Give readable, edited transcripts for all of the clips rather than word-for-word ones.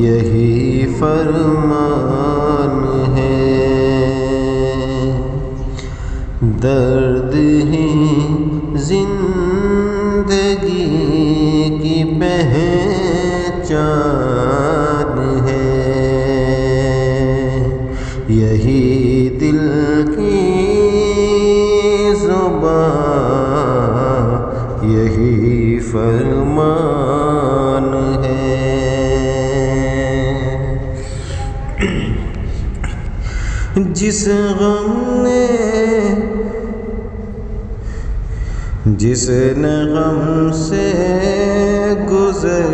یہی فرمان ہے، درد ہی زندگی کی پہچان ہے، یہی دل کی زبان، یہی فرمان ہے۔ جس نے غم سے گزر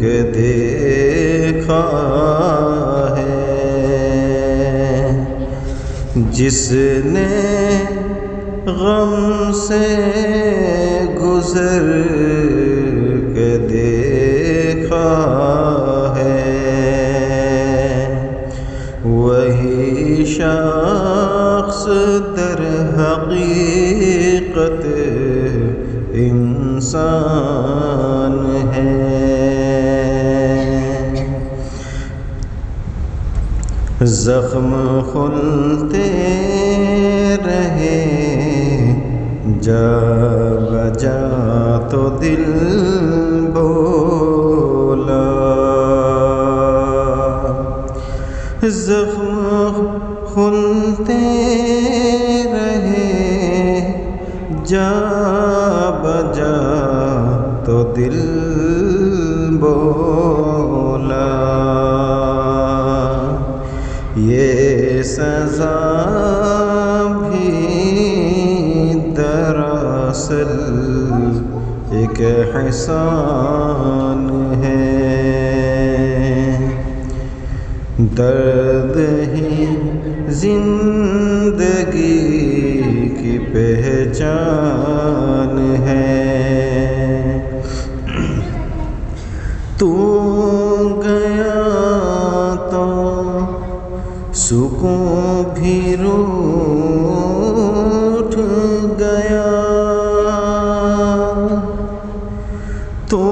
کے دیکھا ہے، جس نے غم سے گزر کے دیکھا ہے، وہی شخص در حقیقت انسان ہے۔ زخم کھلتے رہے جا بجا تو دل بولا، زخم کھلتے رہے جا بجا تو دل بولا، یہ سزا بھی دراصل ایک احسان ہے، درد ہی زندگی کی پہچان ہے۔ تو گیا تو سکون بھی روٹھ گیا، تو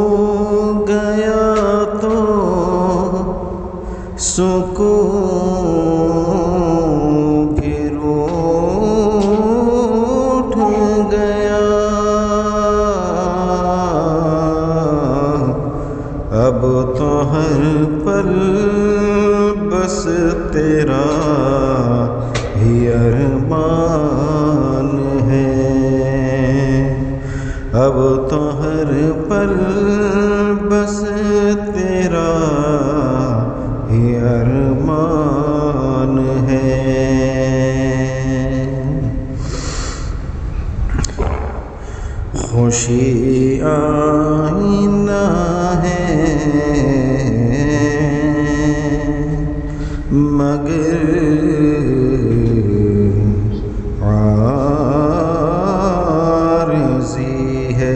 گیا تو سکون بھی روٹھ گیا، اب تو ہر پل بس تیرا ہی ارمان ہے، اب تو ہر پل بس تیرا ہی ارمان ہے۔ خوشی آئینہ ہے مگر عارضی ہے،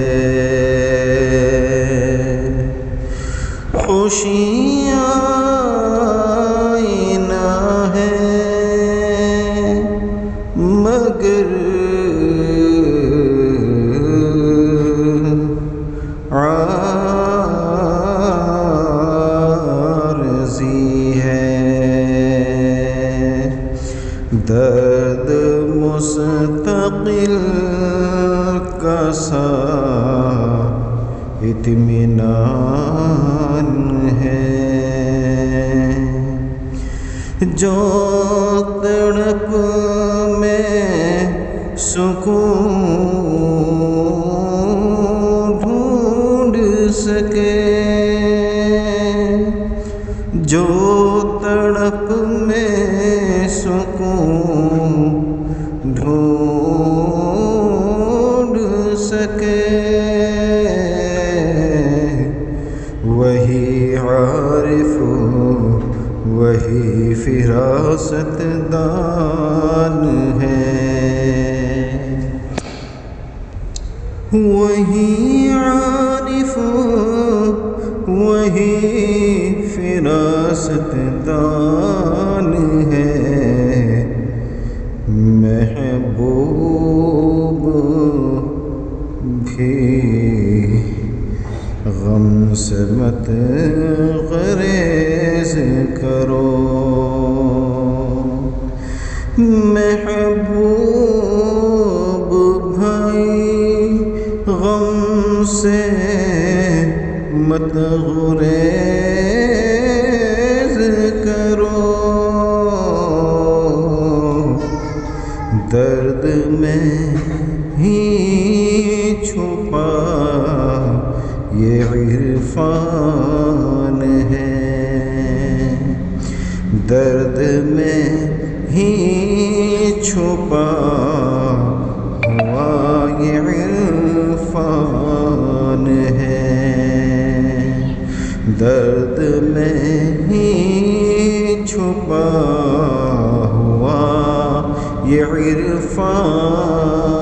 خوشی آئینہ ہے مگر عارضی ہے، درد مستقل کا سا اطمینان ہے، جو تڑپ میں سکون ڈھونڈ سکے، جو تڑپ میں سکون ڈھونڈ سکے، وہی عارف وہی فراست دان ہے، وہی عارف وہی فراست دان ہے، محبوب بھی غم سے مت غریز کرو، محبوب بھائی غم سے مت غریز کرو، درد میں ہی چھپا یہ عرفان ہے، درد میں ہی چھپا ہوا یہ عرفان ہے، درد میں ہی چھپا ہوا یہ عرفان